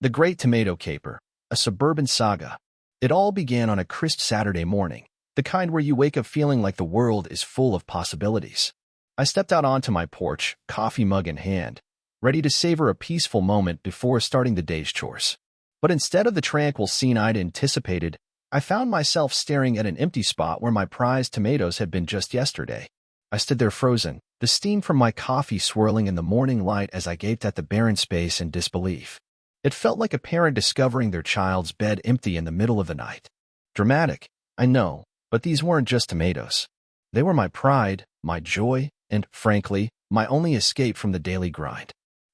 The Great Tomato Caper, a suburban saga. It all began on a crisp Saturday morning, the kind where you wake up feeling like the world is full of possibilities. I stepped out onto my porch, coffee mug in hand, ready to savor a peaceful moment before starting the day's chores. But instead of the tranquil scene I'd anticipated, I found myself staring at an empty spot where my prized tomatoes had been just yesterday. I stood there frozen, the steam from my coffee swirling in the morning light as I gaped at the barren space in disbelief. It felt like a parent discovering their child's bed empty in the middle of the night. Dramatic, I know, but these weren't just tomatoes. They were my pride, my joy, and, frankly, my only escape from the daily grind.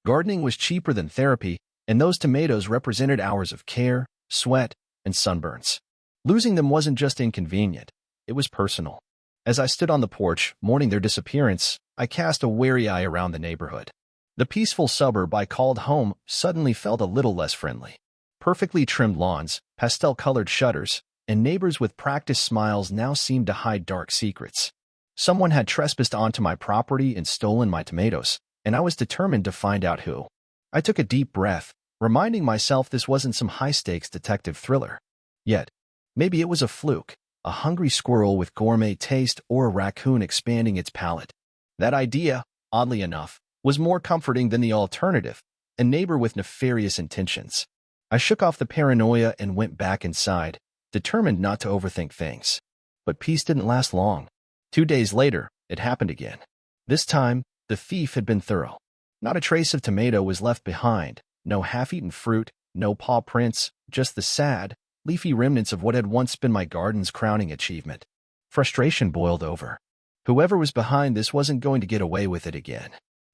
Gardening was cheaper than therapy, and those tomatoes represented hours of care, sweat, and sunburns. Losing them wasn't just inconvenient, it was personal. As I stood on the porch, mourning their disappearance, I cast a wary eye around the neighborhood. The peaceful suburb I called home suddenly felt a little less friendly. Perfectly trimmed lawns, pastel-colored shutters, and neighbors with practiced smiles now seemed to hide dark secrets. Someone had trespassed onto my property and stolen my tomatoes, and I was determined to find out who. I took a deep breath, reminding myself this wasn't some high-stakes detective thriller. Yet, maybe it was a fluke, a hungry squirrel with gourmet taste or a raccoon expanding its palate. That idea, oddly enough, was more comforting than the alternative, a neighbor with nefarious intentions. I shook off the paranoia and went back inside, determined not to overthink things. But peace didn't last long. 2 days later, it happened again. This time, the thief had been thorough. Not a trace of tomato was left behind, no half-eaten fruit, no paw prints, just the sad, leafy remnants of what had once been my garden's crowning achievement. Frustration boiled over. Whoever was behind this wasn't going to get away with it again.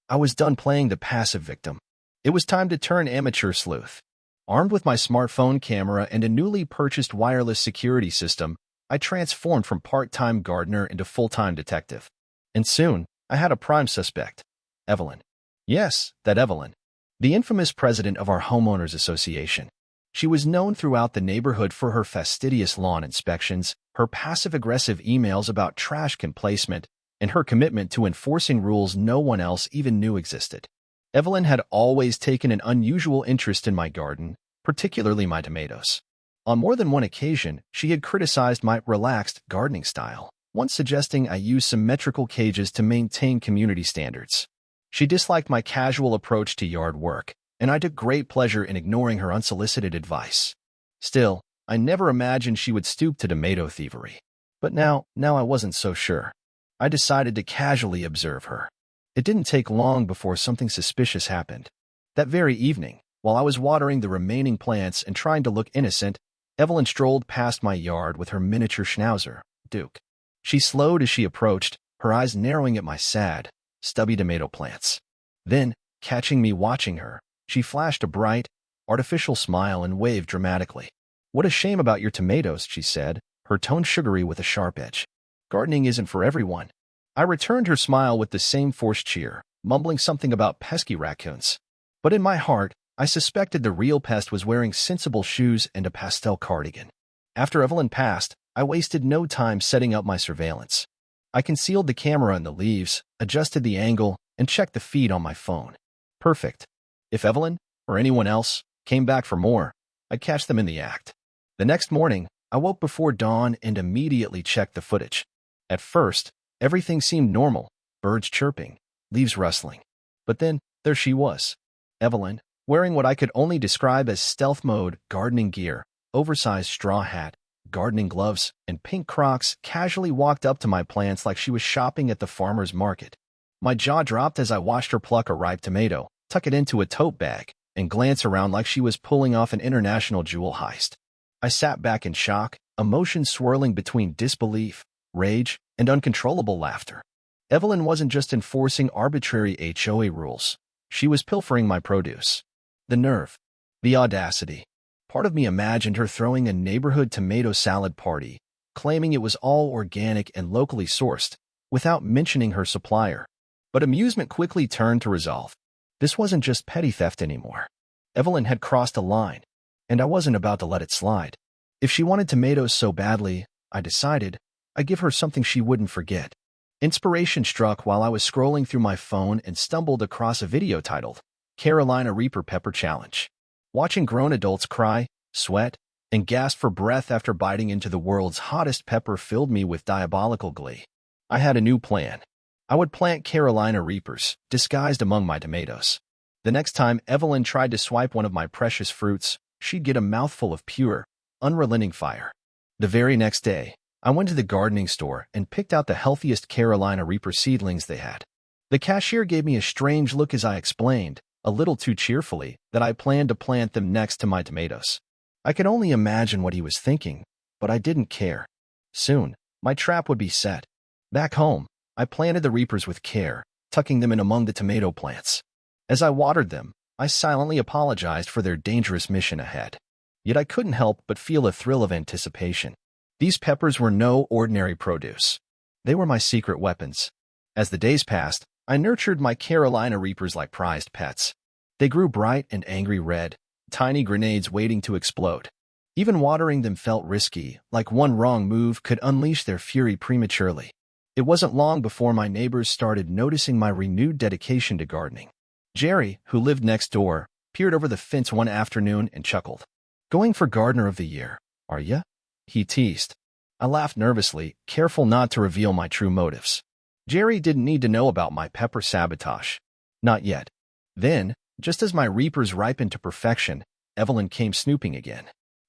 I was done playing the passive victim. It was time to turn amateur sleuth. Armed with my smartphone camera and a newly purchased wireless security system, I transformed from part-time gardener into full-time detective. And soon, I had a prime suspect. Evelyn. Yes, that Evelyn. The infamous president of our homeowners association. She was known throughout the neighborhood for her fastidious lawn inspections, her passive-aggressive emails about trash can placement, and her commitment to enforcing rules no one else even knew existed. Evelyn had always taken an unusual interest in my garden, particularly my tomatoes. On more than one occasion, she had criticized my relaxed gardening style, once suggesting I use symmetrical cages to maintain community standards. She disliked my casual approach to yard work, and I took great pleasure in ignoring her unsolicited advice. Still, I never imagined she would stoop to tomato thievery. But now I wasn't so sure. I decided to casually observe her. It didn't take long before something suspicious happened. That very evening, while I was watering the remaining plants and trying to look innocent, Evelyn strolled past my yard with her miniature schnauzer, Duke. She slowed as she approached, her eyes narrowing at my sad, stubby tomato plants. Then, catching me watching her, she flashed a bright, artificial smile and waved dramatically. "What a shame about your tomatoes," she said, her tone sugary with a sharp edge. "Gardening isn't for everyone." I returned her smile with the same forced cheer, mumbling something about pesky raccoons. But in my heart, I suspected the real pest was wearing sensible shoes and a pastel cardigan. After Evelyn passed, I wasted no time setting up my surveillance. I concealed the camera in the leaves, adjusted the angle, and checked the feed on my phone. Perfect. If Evelyn, or anyone else, came back for more, I'd catch them in the act. The next morning, I woke before dawn and immediately checked the footage. At first, everything seemed normal, birds chirping, leaves rustling. But then, there she was. Evelyn, wearing what I could only describe as stealth mode gardening gear, oversized straw hat, gardening gloves, and pink Crocs, casually walked up to my plants like she was shopping at the farmer's market. My jaw dropped as I watched her pluck a ripe tomato, tuck it into a tote bag, and glance around like she was pulling off an international jewel heist. I sat back in shock, emotions swirling between disbelief, rage, and uncontrollable laughter. Evelyn wasn't just enforcing arbitrary HOA rules. She was pilfering my produce. The nerve. The audacity. Part of me imagined her throwing a neighborhood tomato salad party, claiming it was all organic and locally sourced, without mentioning her supplier. But amusement quickly turned to resolve. This wasn't just petty theft anymore. Evelyn had crossed a line, and I wasn't about to let it slide. If she wanted tomatoes so badly, I decided, I'd give her something she wouldn't forget. Inspiration struck while I was scrolling through my phone and stumbled across a video titled, Carolina Reaper Pepper Challenge. Watching grown adults cry, sweat, and gasp for breath after biting into the world's hottest pepper filled me with diabolical glee. I had a new plan. I would plant Carolina Reapers, disguised among my tomatoes. The next time Evelyn tried to swipe one of my precious fruits, she'd get a mouthful of pure, unrelenting fire. The very next day, I went to the gardening store and picked out the healthiest Carolina Reaper seedlings they had. The cashier gave me a strange look as I explained, a little too cheerfully, that I planned to plant them next to my tomatoes. I could only imagine what he was thinking, but I didn't care. Soon, my trap would be set. Back home, I planted the Reapers with care, tucking them in among the tomato plants. As I watered them, I silently apologized for their dangerous mission ahead. Yet I couldn't help but feel a thrill of anticipation. These peppers were no ordinary produce. They were my secret weapons. As the days passed, I nurtured my Carolina Reapers like prized pets. They grew bright and angry red, tiny grenades waiting to explode. Even watering them felt risky, like one wrong move could unleash their fury prematurely. It wasn't long before my neighbors started noticing my renewed dedication to gardening. Jerry, who lived next door, peered over the fence one afternoon and chuckled. "Going for Gardener of the Year, are ya?" he teased. I laughed nervously, careful not to reveal my true motives. Jerry didn't need to know about my pepper sabotage. Not yet. Then, just as my Reapers ripened to perfection, Evelyn came snooping again.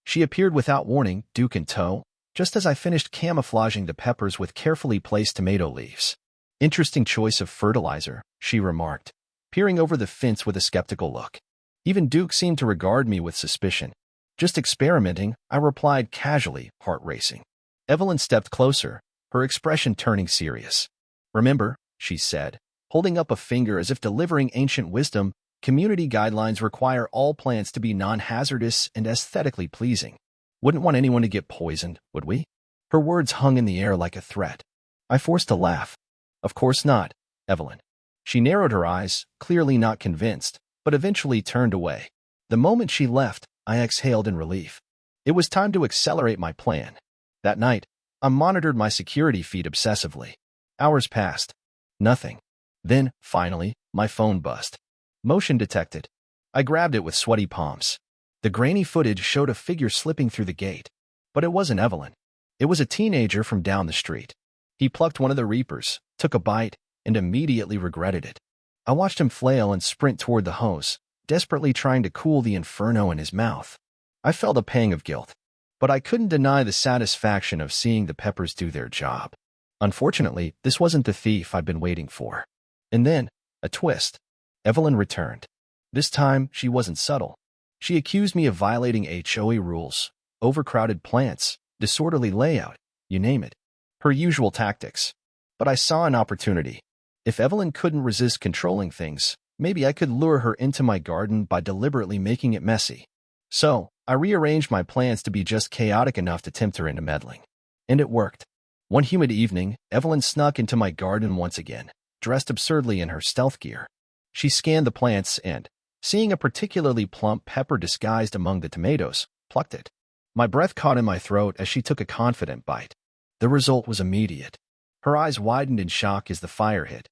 She appeared without warning, Duke in tow, just as I finished camouflaging the peppers with carefully placed tomato leaves. "Interesting choice of fertilizer," she remarked, peering over the fence with a skeptical look. Even Duke seemed to regard me with suspicion. "Just experimenting," I replied casually, heart racing. Evelyn stepped closer, her expression turning serious. "Remember," she said, holding up a finger as if delivering ancient wisdom, "community guidelines require all plants to be non-hazardous and aesthetically pleasing. Wouldn't want anyone to get poisoned, would we?" Her words hung in the air like a threat. I forced a laugh. "Of course not, Evelyn." She narrowed her eyes, clearly not convinced, but eventually turned away. The moment she left, I exhaled in relief. It was time to accelerate my plan. That night, I monitored my security feed obsessively. Hours passed. Nothing. Then, finally, my phone buzzed. Motion detected. I grabbed it with sweaty palms. The grainy footage showed a figure slipping through the gate. But it wasn't Evelyn. It was a teenager from down the street. He plucked one of the Reapers, took a bite, and immediately regretted it. I watched him flail and sprint toward the hose, desperately trying to cool the inferno in his mouth. I felt a pang of guilt, but I couldn't deny the satisfaction of seeing the peppers do their job. Unfortunately, this wasn't the thief I'd been waiting for. And then, a twist. Evelyn returned. This time, she wasn't subtle. She accused me of violating HOA rules, overcrowded plants, disorderly layout, you name it. Her usual tactics. But I saw an opportunity. If Evelyn couldn't resist controlling things, maybe I could lure her into my garden by deliberately making it messy. So, I rearranged my plans to be just chaotic enough to tempt her into meddling. And it worked. One humid evening, Evelyn snuck into my garden once again, dressed absurdly in her stealth gear. She scanned the plants and, seeing a particularly plump pepper disguised among the tomatoes, plucked it. My breath caught in my throat as she took a confident bite. The result was immediate. Her eyes widened in shock as the fire hit.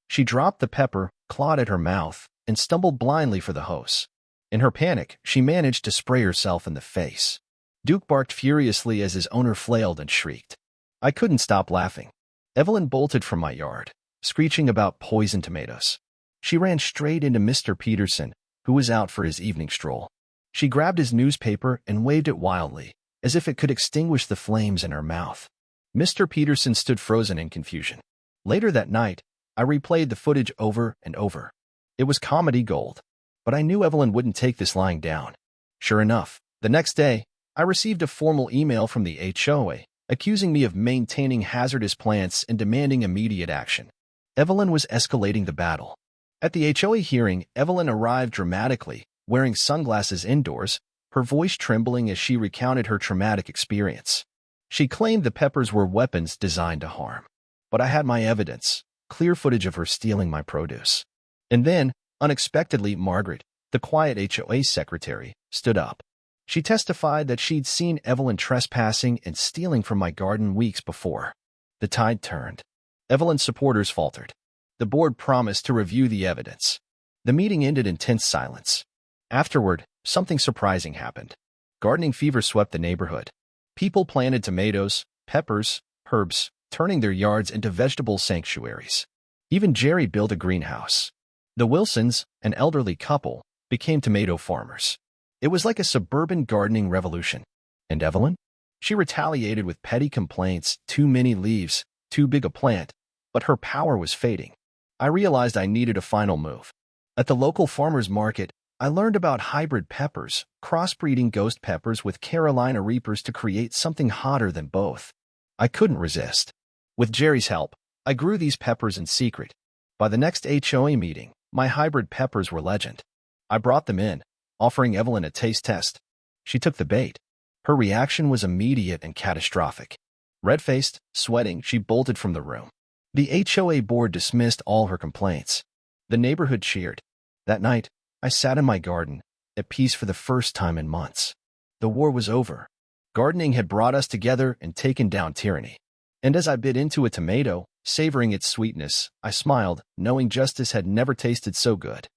She dropped the pepper, clawed at her mouth, and stumbled blindly for the hose. In her panic, she managed to spray herself in the face. Duke barked furiously as his owner flailed and shrieked. I couldn't stop laughing. Evelyn bolted from my yard, screeching about poisoned tomatoes. She ran straight into Mr. Peterson, who was out for his evening stroll. She grabbed his newspaper and waved it wildly, as if it could extinguish the flames in her mouth. Mr. Peterson stood frozen in confusion. Later that night, I replayed the footage over and over. It was comedy gold, but I knew Evelyn wouldn't take this lying down. Sure enough, the next day, I received a formal email from the HOA, accusing me of maintaining hazardous plants and demanding immediate action. Evelyn was escalating the battle. At the HOA hearing, Evelyn arrived dramatically, wearing sunglasses indoors, her voice trembling as she recounted her traumatic experience. She claimed the peppers were weapons designed to harm. But I had my evidence, clear footage of her stealing my produce. And then, unexpectedly, Margaret, the quiet HOA secretary, stood up. She testified that she'd seen Evelyn trespassing and stealing from my garden weeks before. The tide turned. Evelyn's supporters faltered. The board promised to review the evidence. The meeting ended in tense silence. Afterward, something surprising happened. Gardening fever swept the neighborhood. People planted tomatoes, peppers, herbs, turning their yards into vegetable sanctuaries. Even Jerry built a greenhouse. The Wilsons, an elderly couple, became tomato farmers. It was like a suburban gardening revolution. And Evelyn? She retaliated with petty complaints, too many leaves, too big a plant, but her power was fading. I realized I needed a final move. At the local farmer's market, I learned about hybrid peppers, crossbreeding ghost peppers with Carolina Reapers to create something hotter than both. I couldn't resist. With Jerry's help, I grew these peppers in secret. By the next HOA meeting, my hybrid peppers were legend. I brought them in, offering Evelyn a taste test. She took the bait. Her reaction was immediate and catastrophic. Red-faced, sweating, she bolted from the room. The HOA board dismissed all her complaints. The neighborhood cheered. That night, I sat in my garden, at peace for the first time in months. The war was over. Gardening had brought us together and taken down tyranny. And as I bit into a tomato, savoring its sweetness, I smiled, knowing justice had never tasted so good.